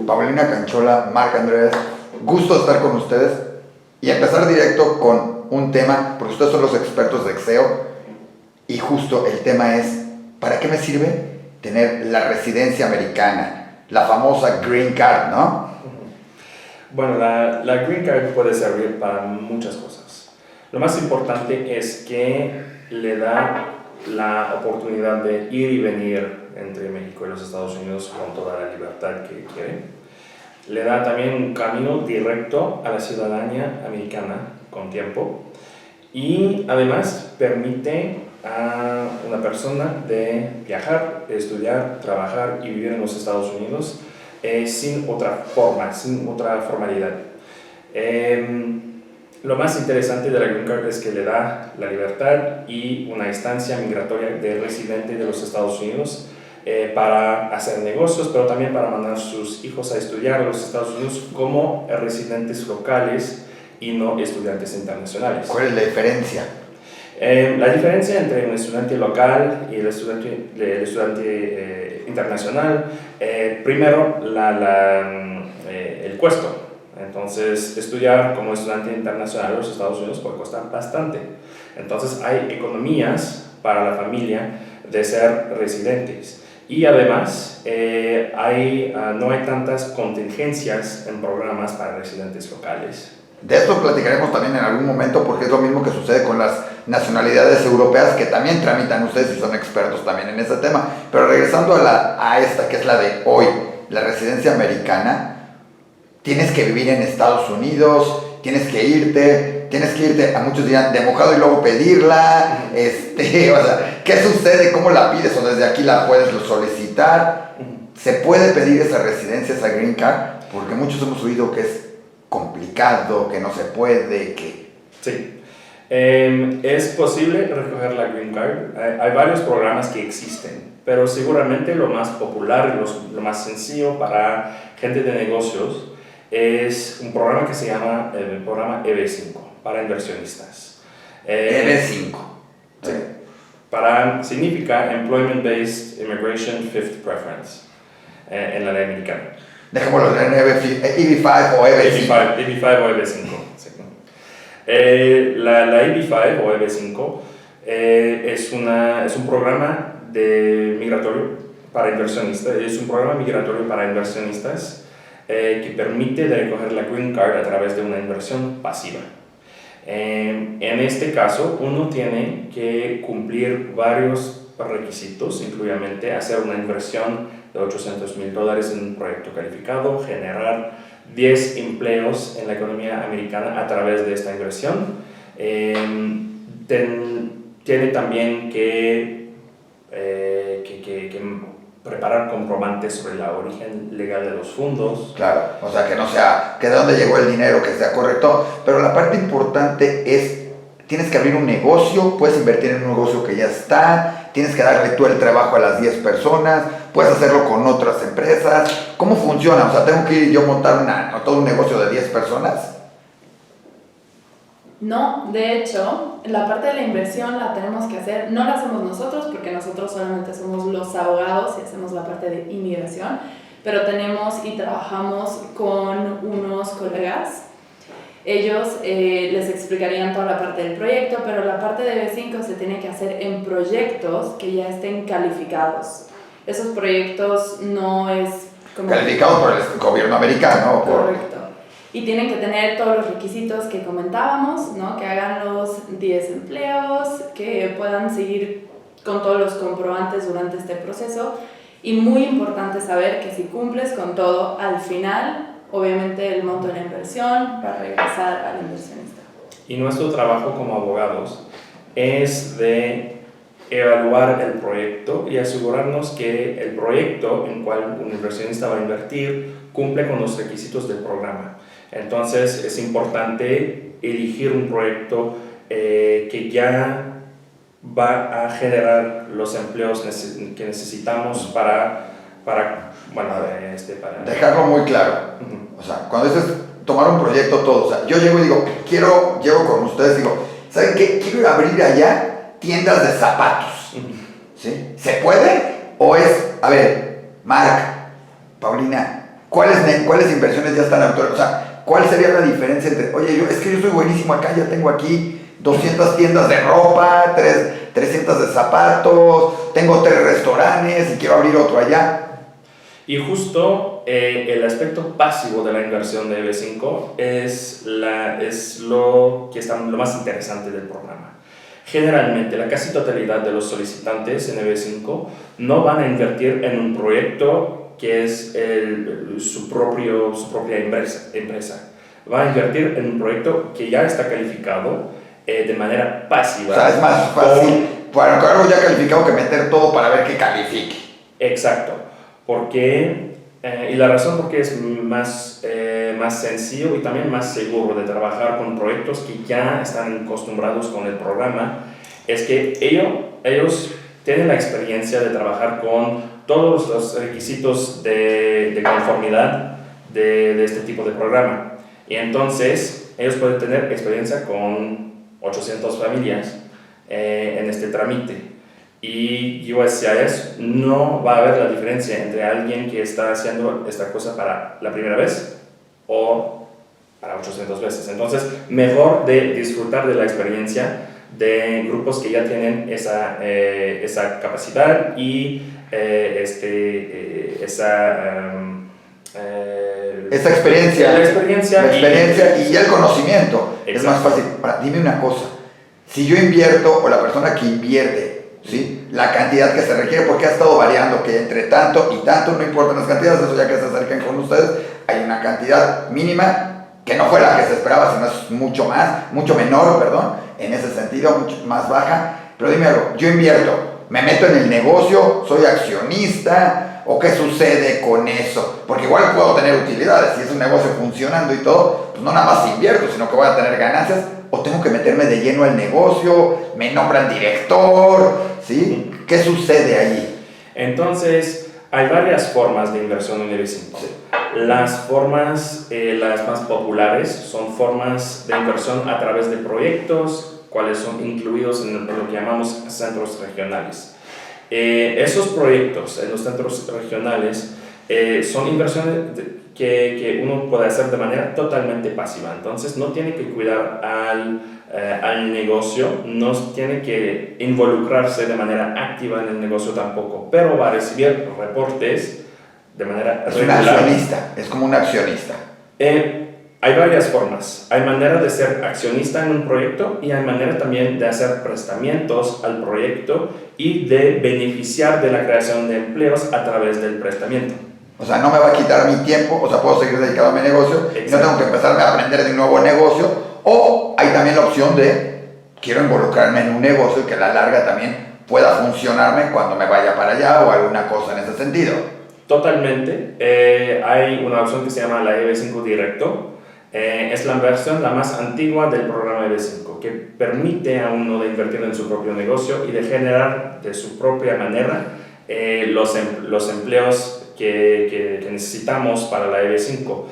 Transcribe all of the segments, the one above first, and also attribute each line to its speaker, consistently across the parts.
Speaker 1: Paulina Canchola, Marc Andrés, gusto estar con ustedes y empezar directo con un tema, porque ustedes son los expertos de Exeo y justo el tema es, ¿para qué me sirve tener la residencia americana, la famosa Green Card, ¿no?
Speaker 2: Bueno, la Green Card puede servir para muchas cosas. Lo más importante es que le da la oportunidad de ir y venir entre México y los Estados Unidos con toda la libertad que quiere. Le da también un camino directo a la ciudadanía americana con tiempo y además permite a una persona de viajar, de estudiar, trabajar y vivir en los Estados Unidos sin otra formalidad. Lo más interesante de la Green Card es que le da la libertad y una estancia migratoria de residente de los Estados Unidos para hacer negocios, pero también para mandar sus hijos a estudiar a los Estados Unidos como residentes locales y no estudiantes internacionales.
Speaker 1: ¿Cuál es la diferencia?
Speaker 2: La diferencia entre un estudiante local y el estudiante internacional, primero el costo. Entonces, estudiar como estudiante internacional en los Estados Unidos puede costar bastante. Entonces, hay economías para la familia de ser residentes. Y además, no hay tantas contingencias en programas para residentes locales.
Speaker 1: De esto platicaremos también en algún momento, porque es lo mismo que sucede con las nacionalidades europeas, que también tramitan ustedes y son expertos también en ese tema. Pero regresando a esta, que es la de hoy, la residencia americana, tienes que vivir en Estados Unidos, tienes que irte, a muchos dirán, de mojado y luego pedirla, o sea, ¿qué sucede? ¿Cómo la pides? O desde aquí la puedes solicitar. ¿Se puede pedir esa residencia, esa Green Card? Porque muchos hemos oído que es complicado, que no se puede, que...
Speaker 2: Sí, es posible recoger la Green Card. Hay varios programas que existen, pero seguramente lo más popular y lo más sencillo para gente de negocios es un programa que se llama el programa EB5 para inversionistas.
Speaker 1: EB5.
Speaker 2: Sí. Significa Employment Based Immigration Fifth Preference en la ley americana.
Speaker 1: Dejémoslo en EB5 o EB5.
Speaker 2: EB5 o EB5. Sí. La EB5 o EB5 es un programa migratorio para inversionistas. Es un programa migratorio para inversionistas que permite recoger la Green Card a través de una inversión pasiva. En este caso, uno tiene que cumplir varios requisitos, incluyendo hacer una inversión de $800,000 en un proyecto calificado, generar 10 empleos en la economía americana a través de esta inversión. Tiene también que preparar comprobantes sobre el origen legal de los fondos.
Speaker 1: Claro, o sea, que no sea, que de dónde llegó el dinero, que sea correcto, pero la parte importante es, tienes que abrir un negocio, puedes invertir en un negocio que ya está, tienes que darle tú el trabajo a las 10 personas, puedes hacerlo con otras empresas. ¿Cómo funciona? O sea, ¿tengo que ir yo a montar todo un negocio de 10 personas?
Speaker 3: No, de hecho, la parte de la inversión la tenemos que hacer, no la hacemos nosotros porque nosotros solamente somos los abogados y hacemos la parte de inmigración, pero tenemos y trabajamos con unos colegas. Ellos les explicarían toda la parte del proyecto, pero la parte de B5 se tiene que hacer en proyectos que ya estén calificados. Esos proyectos no es como...
Speaker 1: Calificados por el gobierno americano.
Speaker 3: Correcto. Y tienen que tener todos los requisitos que comentábamos, ¿no? Que hagan los 10 empleos, que puedan seguir con todos los comprobantes durante este proceso. Y muy importante saber que si cumples con todo, al final, obviamente el monto de la inversión para regresar al inversionista.
Speaker 2: Y nuestro trabajo como abogados es de evaluar el proyecto y asegurarnos que el proyecto en cual un inversionista va a invertir cumple con los requisitos del programa. Entonces es importante elegir un proyecto que ya va a generar los empleos que necesitamos para
Speaker 1: dejarlo muy claro. O sea, cuando dices tomar un proyecto todo, o sea, yo llego y digo, llego con ustedes, digo, ¿saben qué? Quiero abrir allá tiendas de zapatos. ¿Sí? ¿Se puede? O es, a ver, Marc, Paulina, ¿cuáles inversiones ya están actuales? O sea, ¿cuál sería la diferencia entre, oye, es que yo soy buenísimo acá, ya tengo aquí 200 tiendas de ropa, 300 de zapatos, tengo 3 restaurantes y quiero abrir otro allá?
Speaker 2: Y justo el aspecto pasivo de la inversión de EB5 es lo que está lo más interesante del programa. Generalmente, la casi totalidad de los solicitantes en EB5 no van a invertir en un proyecto que es su propia empresa. Van a invertir en un proyecto que ya está calificado de manera pasiva.
Speaker 1: O sea, es más fácil para algo ya calificado que meter todo para ver que califique.
Speaker 2: Exacto. Y la razón por qué es más sencillo y también más seguro de trabajar con proyectos que ya están acostumbrados con el programa es que ellos tienen la experiencia de trabajar con todos los requisitos de conformidad de este tipo de programa. Y entonces ellos pueden tener experiencia con 800 familias en este trámite. Y USCIS no va a haber la diferencia entre alguien que está haciendo esta cosa para la primera vez o para 800 veces. Entonces, mejor de disfrutar de la experiencia de grupos que ya tienen esa capacidad y esa
Speaker 1: experiencia.
Speaker 2: La experiencia
Speaker 1: y el conocimiento.
Speaker 2: Exacto.
Speaker 1: Es más fácil. Ahora, dime una cosa. Si yo invierto o la persona que invierte, ¿sí?, la cantidad que se requiere, porque ha estado variando, que entre tanto y tanto, no importan las cantidades, eso ya que se acerquen con ustedes, hay una cantidad mínima que no fue la que se esperaba, sino es mucho menor, perdón, en ese sentido, mucho más baja. Pero dime algo, yo invierto, me meto en el negocio, soy accionista, ¿o qué sucede con eso? Porque igual puedo tener utilidades, si es un negocio funcionando y todo, pues no nada más invierto, sino que voy a tener ganancias, o tengo que meterme de lleno al negocio, me nombran director, ¿sí? ¿Qué sucede allí?
Speaker 2: Entonces, hay varias formas de inversión en EB5.
Speaker 1: Sí.
Speaker 2: Las formas, las más populares, son formas de inversión a través de proyectos, cuales son incluidos en lo que llamamos centros regionales. Esos proyectos en los centros regionales son inversiones que uno puede hacer de manera totalmente pasiva. Entonces, no tiene que cuidar al negocio, no tiene que involucrarse de manera activa en el negocio tampoco, pero va a recibir reportes de manera regular.
Speaker 1: Es un accionista, es como un accionista.
Speaker 2: Hay varias formas. Hay manera de ser accionista en un proyecto y hay manera también de hacer prestamientos al proyecto y de beneficiar de la creación de empleos a través del prestamiento.
Speaker 1: O sea, no me va a quitar mi tiempo, o sea, puedo seguir dedicado a mi negocio. Exacto. Y no tengo que empezarme a aprender de un nuevo negocio. O hay también la opción de, quiero involucrarme en un negocio que a la larga también pueda funcionarme cuando me vaya para allá o alguna cosa en ese sentido.
Speaker 2: Totalmente. Hay una opción que se llama la EB5 Directo. Es la versión la más antigua del programa EB5, que permite a uno de invertir en su propio negocio y de generar de su propia manera los empleos que necesitamos para la EB5.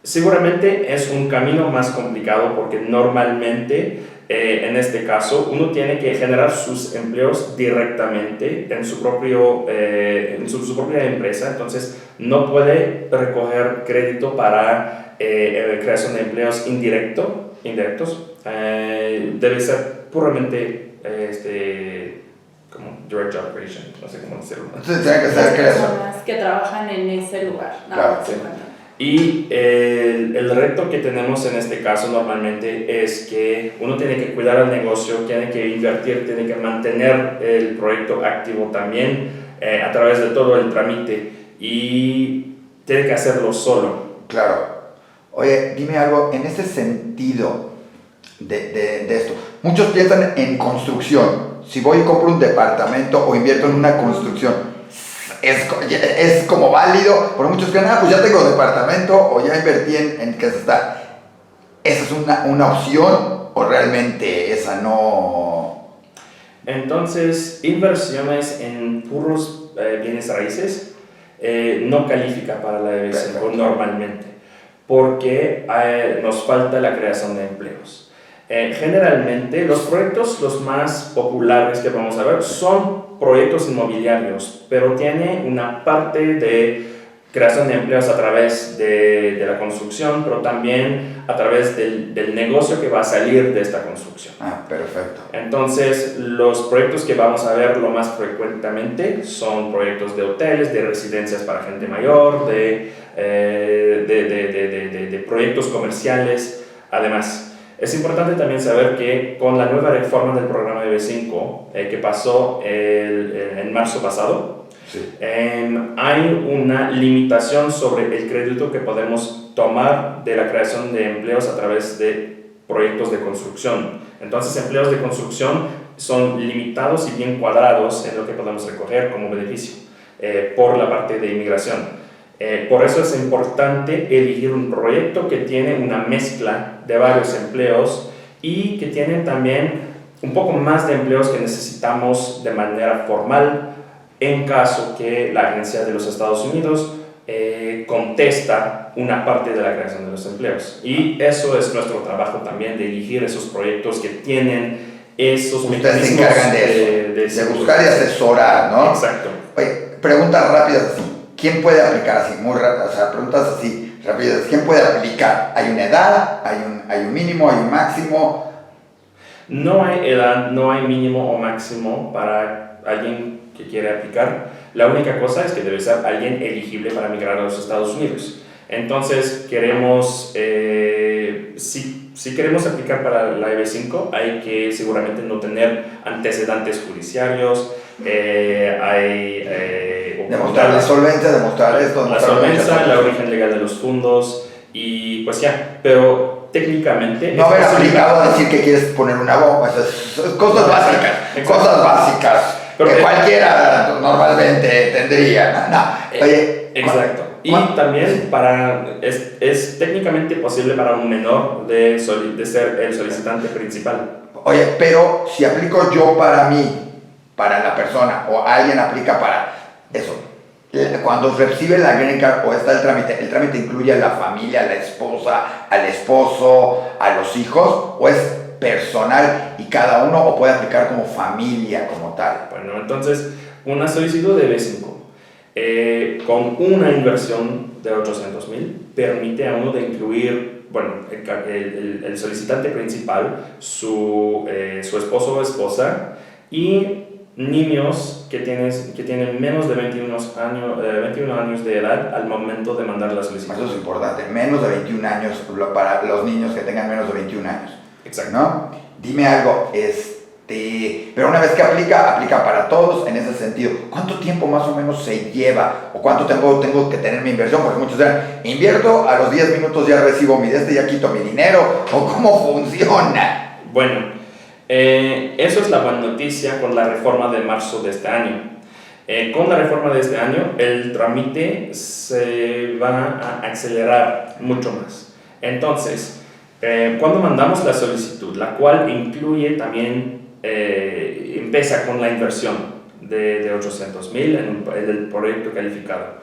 Speaker 2: Seguramente es un camino más complicado porque normalmente en este caso uno tiene que generar sus empleos directamente en su propia empresa, entonces no puede recoger crédito para creación de empleos indirectos. Debe ser puramente como direct job creation, no sé cómo decirlo.
Speaker 1: Entonces tiene que ser
Speaker 3: personas que trabajan en ese lugar.
Speaker 1: Claro,
Speaker 2: sí. Y el reto que tenemos en este caso normalmente es que uno tiene que cuidar el negocio, tiene que invertir, tiene que mantener el proyecto activo también a través de todo el trámite y tiene que hacerlo solo.
Speaker 1: Claro. Oye, dime algo, en ese sentido de esto, muchos piensan en construcción. Si voy y compro un departamento o invierto en una construcción, es como válido, porque muchos creen, pues ya tengo departamento o ya invertí en que se está. ¿Esa es una opción o realmente esa no?
Speaker 2: Entonces, inversiones en puros bienes raíces no califica para la EB5 normalmente, porque nos falta la creación de empleos. Generalmente, los proyectos los más populares que vamos a ver son proyectos inmobiliarios, pero tiene una parte de creación de empleos a través de la construcción, pero también a través del negocio que va a salir de esta construcción.
Speaker 1: Ah, perfecto.
Speaker 2: Entonces, los proyectos que vamos a ver lo más frecuentemente son proyectos de hoteles, de residencias para gente mayor, de proyectos comerciales. Además, es importante también saber que con la nueva reforma del programa EB5 que pasó en marzo pasado,
Speaker 1: Sí.
Speaker 2: hay una limitación sobre el crédito que podemos tomar de la creación de empleos a través de proyectos de construcción. Entonces, empleos de construcción son limitados y bien cuadrados en lo que podemos recoger como beneficio por la parte de inmigración. Por eso es importante elegir un proyecto que tiene una mezcla de varios empleos y que tienen también un poco más de empleos que necesitamos de manera formal en caso que la Agencia de los Estados Unidos contesta una parte de la creación de los empleos. Y eso es nuestro trabajo también, de elegir esos proyectos que tienen esos
Speaker 1: Ustedes se encargan de eso, de buscar y asesorar, ¿no?
Speaker 2: Exacto.
Speaker 1: Oye, preguntas rápidas así. ¿Quién puede aplicar así? Muy rápidas, o sea, preguntas así rápidas. ¿Quién puede aplicar? ¿Hay una edad? ¿Hay un mínimo? ¿Hay un máximo?
Speaker 2: No hay edad, no hay mínimo o máximo para alguien que quiere aplicar. La única cosa es que debe ser alguien elegible para migrar a los Estados Unidos. Entonces, si queremos aplicar para la EB5, hay que seguramente no tener antecedentes judiciarios,
Speaker 1: Demostrar la solvencia, demostrar esto.
Speaker 2: La solvencia, el origen legal de los fondos y pues ya, pero técnicamente...
Speaker 1: No haber aplicado a decir que quieres poner una bomba, esas cosas básicas,
Speaker 2: exacto.
Speaker 1: Cosas básicas pero que cualquiera normalmente tendría. No. Oye,
Speaker 2: exacto. Y también es técnicamente posible para un menor de ser el solicitante principal.
Speaker 1: Oye, pero si aplico yo para mí, para la persona, o alguien aplica para eso, cuando recibe la green card o está el trámite incluye a la familia, a la esposa, al esposo, a los hijos, o es personal y cada uno o puede aplicar como familia, como tal.
Speaker 2: Bueno, entonces, una solicitud de B5 con una inversión de 800,000 permite a uno de incluir, bueno, el solicitante principal, su esposo o esposa y niños que tienen menos de 21 años de edad al momento de mandar la solicitud.
Speaker 1: Eso es importante, menos de 21 años para los niños que tengan menos de 21 años.
Speaker 2: Exacto.
Speaker 1: ¿No? Dime algo, pero una vez que aplica para todos en ese sentido. ¿Cuánto tiempo más o menos se lleva? ¿O cuánto tengo que tener mi inversión? Porque muchos dirán, invierto, a los 10 minutos ya recibo ya quito mi dinero. ¿O cómo funciona?
Speaker 2: Bueno, eso es la buena noticia con la reforma de marzo de este año. Con la reforma de este año, el trámite se va a acelerar mucho más. Entonces, cuando mandamos la solicitud, la cual incluye también, empieza con la inversión de 800,000 en el proyecto calificado.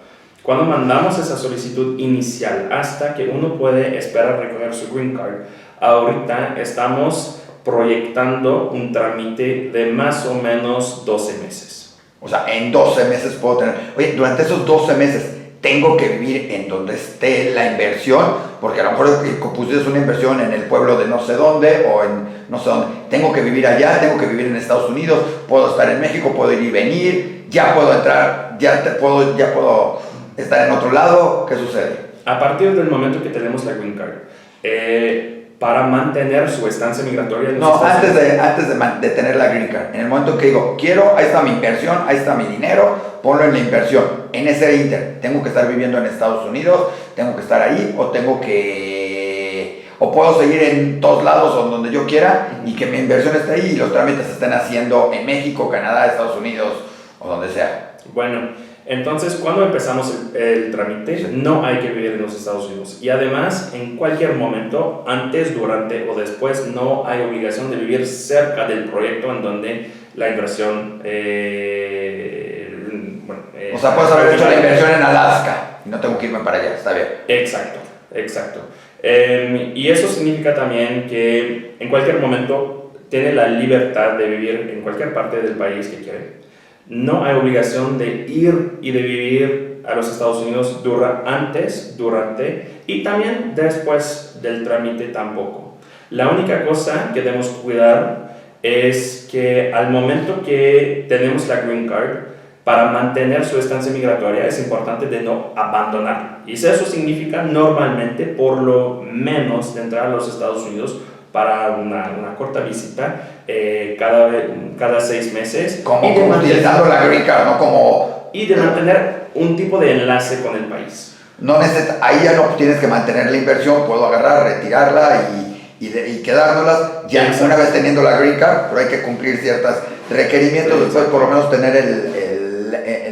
Speaker 2: Cuando mandamos esa solicitud inicial hasta que uno puede esperar recoger su green card, ahorita estamos proyectando un trámite de más o menos 12 meses.
Speaker 1: O sea, en 12 meses puedo tener... Oye, durante esos 12 meses... ¿Tengo que vivir en donde esté la inversión? Porque a lo mejor pusiste una inversión en el pueblo de no sé dónde o en no sé dónde. ¿Tengo que vivir allá? ¿Tengo que vivir en Estados Unidos? ¿Puedo estar en México? ¿Puedo ir y venir? ¿Ya puedo entrar? ¿Ya puedo estar en otro lado? ¿Qué sucede?
Speaker 2: A partir del momento que tenemos la green card, para mantener su estancia migratoria...
Speaker 1: No, antes de tener la green card. En el momento que digo, ahí está mi inversión, ahí está mi dinero, ponlo en la inversión. En ese inter, ¿tengo que estar viviendo en Estados Unidos? ¿Tengo que estar ahí? ¿O puedo seguir en todos lados o donde yo quiera y que mi inversión esté ahí y los trámites se estén haciendo en México, Canadá, Estados Unidos o donde sea?
Speaker 2: Bueno, entonces cuando empezamos el trámite, sí, no hay que vivir en los Estados Unidos. Y además, en cualquier momento, antes, durante o después, no hay obligación de vivir cerca del proyecto en donde la inversión...
Speaker 1: o sea, puedes haber hecho la inversión en Alaska y no tengo que irme para allá, está bien.
Speaker 2: Exacto. Y eso significa también que en cualquier momento tiene la libertad de vivir en cualquier parte del país que quiere. No hay obligación de ir y de vivir a los Estados Unidos dura antes, durante y también después del trámite tampoco. La única cosa que debemos cuidar es que al momento que tenemos la Green Card, para mantener su estancia migratoria es importante de no abandonarla. Y eso significa normalmente por lo menos de entrar a los Estados Unidos para una corta visita cada 6 meses.
Speaker 1: Como utilizando la Green Card, ¿no? Como...
Speaker 2: Y de mantener un tipo de enlace con el país.
Speaker 1: No ahí ya no tienes que mantener la inversión, puedo agarrar, retirarla y quedárnoslas. Ya
Speaker 2: Exacto.
Speaker 1: Una vez teniendo la Green Card, pero hay que cumplir ciertos requerimientos, después por lo menos tener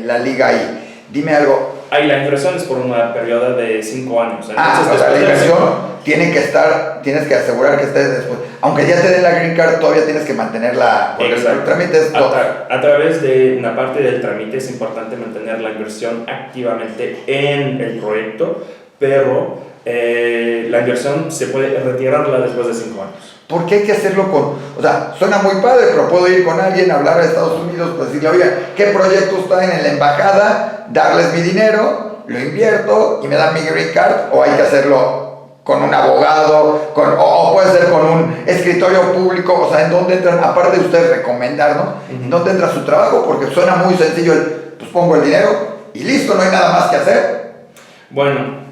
Speaker 1: la liga ahí. Dime algo.
Speaker 2: Ahí la inversión es por una periodo de 5 años.
Speaker 1: O sea, la inversión tienes que asegurar que estés después. Aunque ya te den la Green Card, todavía tienes que mantenerla, porque el trámite es
Speaker 2: a través de una parte del trámite es importante mantener la inversión activamente en el proyecto, pero la inversión se puede retirarla después de 5 años.
Speaker 1: ¿Por qué hay que hacerlo o sea, suena muy padre, pero puedo ir con alguien a hablar a Estados Unidos, pues decirle, oye, ¿qué proyecto está en la embajada? Darles mi dinero, lo invierto y me dan mi Green Card, o hay que hacerlo con un abogado, o puede ser con un escritorio público, o sea, ¿en dónde entran? Aparte de ustedes recomendarnos, ¿en dónde entra su trabajo? Porque suena muy sencillo, pues pongo el dinero y listo, no hay nada más que hacer.
Speaker 2: Bueno,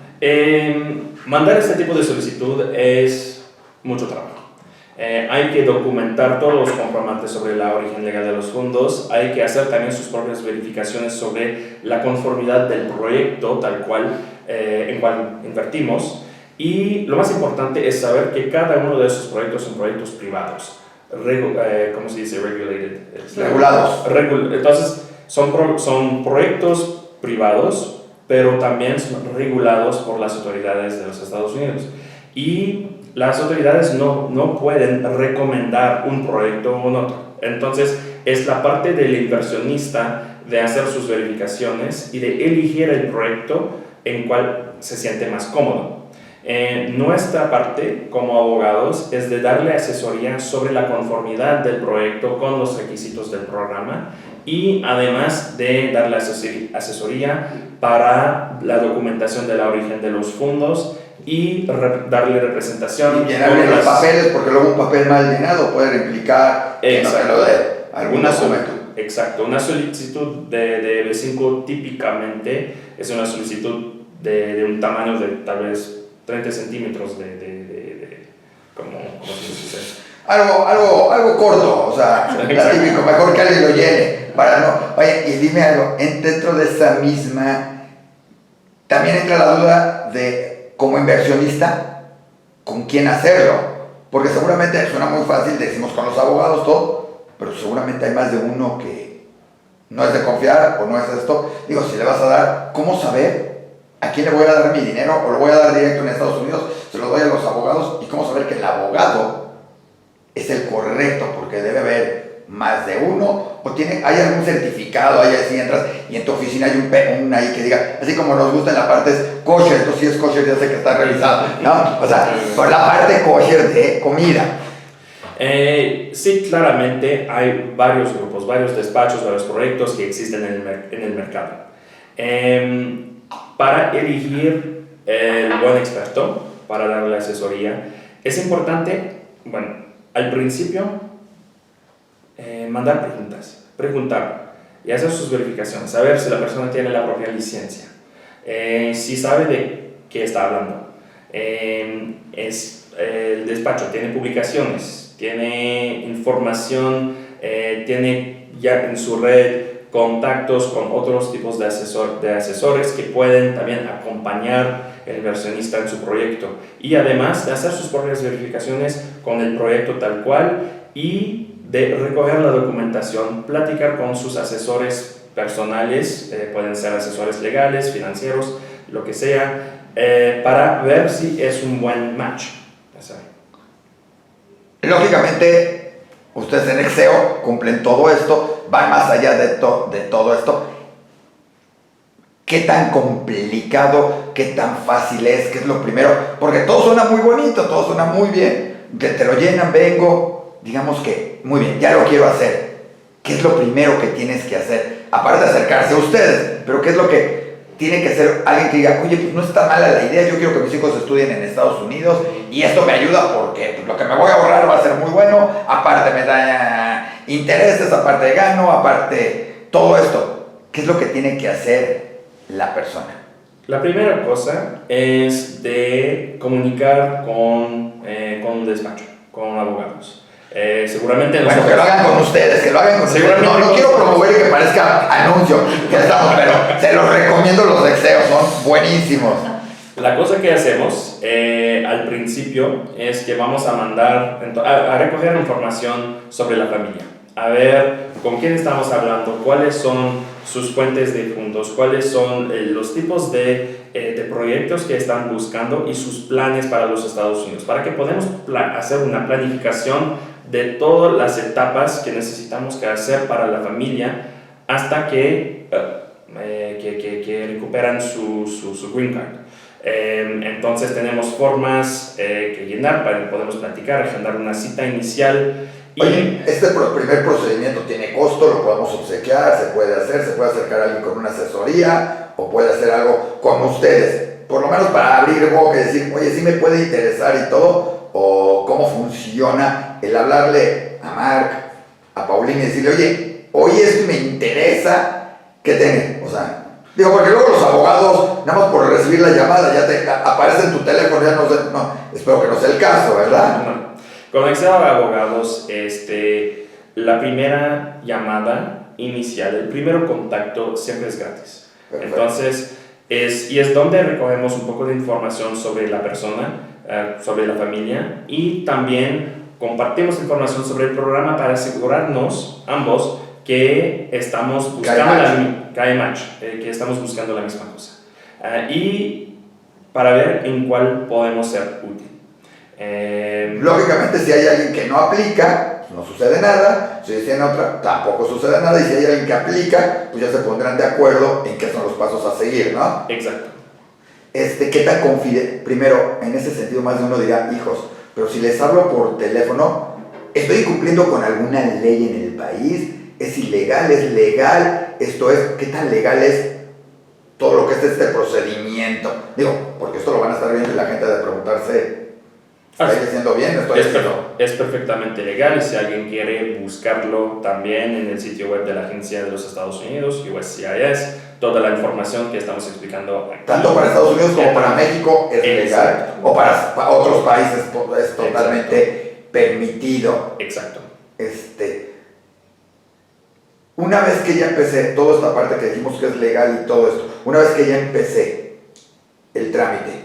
Speaker 2: mandar este tipo de solicitud es mucho trabajo. Hay que documentar todos los comprobantes sobre la origen legal de los fondos, hay que hacer también sus propias verificaciones sobre la conformidad del proyecto tal cual en cual invertimos, y lo más importante es saber que cada uno de esos proyectos son proyectos privados, ¿cómo se dice?
Speaker 1: Regulados.
Speaker 2: Entonces son proyectos privados, pero también son regulados por las autoridades de los Estados Unidos, y las autoridades no pueden recomendar un proyecto o otro. Entonces es la parte del inversionista de hacer sus verificaciones y de elegir el proyecto en cual se siente más cómodo. Nuestra parte como abogados es de darle asesoría sobre la conformidad del proyecto con los requisitos del programa, y además de darle asesoría para la documentación de la origen de los fondos y darle representación.
Speaker 1: Y llenarle los papeles, porque luego un papel mal llenado puede implicar que no te lo dé algún documento.
Speaker 2: Exacto, una solicitud de B5 típicamente es una solicitud de un tamaño de tal vez 30 centímetros ¿cómo se dice?
Speaker 1: Algo corto, o sea, la típico, mejor que alguien lo llene, para no... Oye, y dime algo, dentro de esa misma, también entra la duda de, como inversionista, ¿con quién hacerlo? Porque seguramente suena muy fácil, decimos con los abogados todo, pero seguramente hay más de uno que no es de confiar o no es esto. Digo, si le vas a dar, ¿cómo saber a quién le voy a dar mi dinero? ¿O lo voy a dar directo en Estados Unidos? ¿Se lo doy a los abogados? ¿Y cómo saber que el abogado es el correcto? Porque debe haber más de uno, o hay algún certificado, ahí así entras y en tu oficina hay un ahí que diga, así como nos gusta en la parte es kosher, entonces si es kosher ya sé que está realizado, ¿no? O sea, por la parte kosher de comida.
Speaker 2: Sí, claramente hay varios grupos, varios despachos, varios proyectos que existen en el mercado. Para elegir el buen experto, para darle asesoría, es importante, bueno, al principio, mandar preguntar y hacer sus verificaciones, saber si la persona tiene la propia licencia, si sabe de qué está hablando, el despacho tiene publicaciones, tiene información, tiene ya en su red contactos con otros tipos de asesores que pueden también acompañar al inversionista en su proyecto, y además de hacer sus propias verificaciones con el proyecto tal cual y de recoger la documentación, platicar con sus asesores personales, pueden ser asesores legales, financieros, lo que sea, para ver si es un buen match.
Speaker 1: Lógicamente, ustedes en Exeo cumplen todo esto, van más allá de todo esto. ¿Qué tan complicado, qué tan fácil es? ¿Qué es lo primero? Porque todo suena muy bonito, todo suena muy bien, te lo llenan, vengo, digamos que, muy bien, ya lo quiero hacer. ¿Qué es lo primero que tienes que hacer? Aparte de acercarse a ustedes, pero ¿qué es lo que tiene que ser alguien que diga, oye, pues no está mala la idea, yo quiero que mis hijos estudien en Estados Unidos y esto me ayuda porque pues, lo que me voy a ahorrar va a ser muy bueno, aparte me da intereses, aparte gano, aparte todo esto. ¿Qué es lo que tiene que hacer la persona?
Speaker 2: La primera cosa es de comunicar con un despacho, con abogados. Seguramente
Speaker 1: bueno, que lo hagan con ustedes, que lo hagan con ustedes. No quiero promover y que parezca anuncio, que estamos, pero se los recomiendo los deseos, son buenísimos.
Speaker 2: La cosa que hacemos al principio es que vamos a mandar a recoger información sobre la familia, a ver con quién estamos hablando, cuáles son sus fuentes de fondos, cuáles son los tipos de proyectos que están buscando y sus planes para los Estados Unidos, para que podamos hacer una planificación de todas las etapas que necesitamos que hacer para la familia hasta que recuperan su green card. Entonces tenemos formas que llenar, podemos platicar, agendar una cita inicial.
Speaker 1: Oye, este primer procedimiento tiene costo, lo podemos obsequiar, se puede acercar a alguien con una asesoría o puede hacer algo con ustedes, por lo menos para abrir boca y decir, oye, sí me puede interesar y todo, o cómo funciona el hablarle a Marc, a Paulina y decirle, oye, esto me interesa, ¿qué tiene? O sea, digo, porque luego los abogados, nada más por recibir la llamada, ya te aparece en tu teléfono, ya no, espero que no sea el caso, ¿verdad?
Speaker 2: No. Con Excel abogados, la primera llamada inicial, el primer contacto siempre es gratis. Perfecto. Entonces, es donde recogemos un poco de información sobre la persona, sobre la familia, y también compartimos información sobre el programa para asegurarnos ambos que estamos buscando que estamos buscando la misma cosa, y para ver en cuál podemos ser útil.
Speaker 1: Lógicamente, si hay alguien que no aplica, no sucede nada. Si tiene otra, tampoco sucede nada. Y si hay alguien que aplica, pues ya se pondrán de acuerdo en qué son los pasos a seguir, ¿no?
Speaker 2: Exacto.
Speaker 1: ¿Qué tan confidente? Primero, en ese sentido, más de uno dirá, hijos, pero si les hablo por teléfono, ¿estoy incumpliendo con alguna ley en el país? ¿Es ilegal? ¿Es legal? Esto es, ¿qué tan legal es todo lo que es este procedimiento? Digo, porque esto lo van a estar viendo y la gente de preguntarse, ¿estoy diciendo bien?
Speaker 2: Es perfectamente legal, y si alguien quiere buscarlo también en el sitio web de la Agencia de los Estados Unidos, USCIS, toda la información que estamos explicando aquí.
Speaker 1: Tanto para Estados Unidos como para México es legal, o para otros países es totalmente permitido.
Speaker 2: Exacto.
Speaker 1: Una vez que ya empecé, toda esta parte que dijimos que es legal y todo esto, una vez que ya empecé el trámite,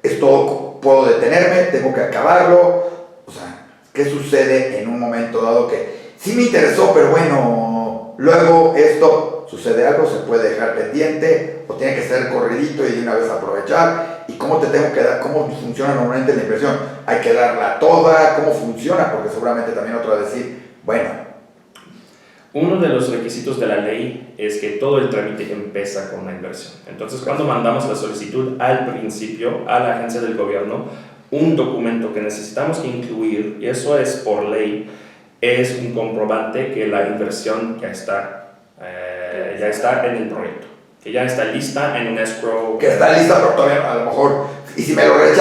Speaker 1: es todo, puedo detenerme, tengo que acabarlo, o sea, ¿qué sucede en un momento dado que sí me interesó, pero bueno, luego esto, sucede algo, se puede dejar pendiente, o tiene que ser corridito y de una vez aprovechar? ¿Y cómo te tengo que dar, cómo funciona normalmente la inversión? ¿Hay que darla toda? ¿Cómo funciona? Porque seguramente también otro va a decir, bueno.
Speaker 2: Uno de los requisitos de la ley es que todo el trámite empieza con una inversión. Entonces, cuando mandamos la solicitud al principio a la agencia del gobierno, un documento que necesitamos incluir, y eso es por ley, es un comprobante que la inversión ya está en el proyecto, que ya está lista en un escrow.
Speaker 1: Que está lista, pero todavía a lo mejor, y si me lo rechazan,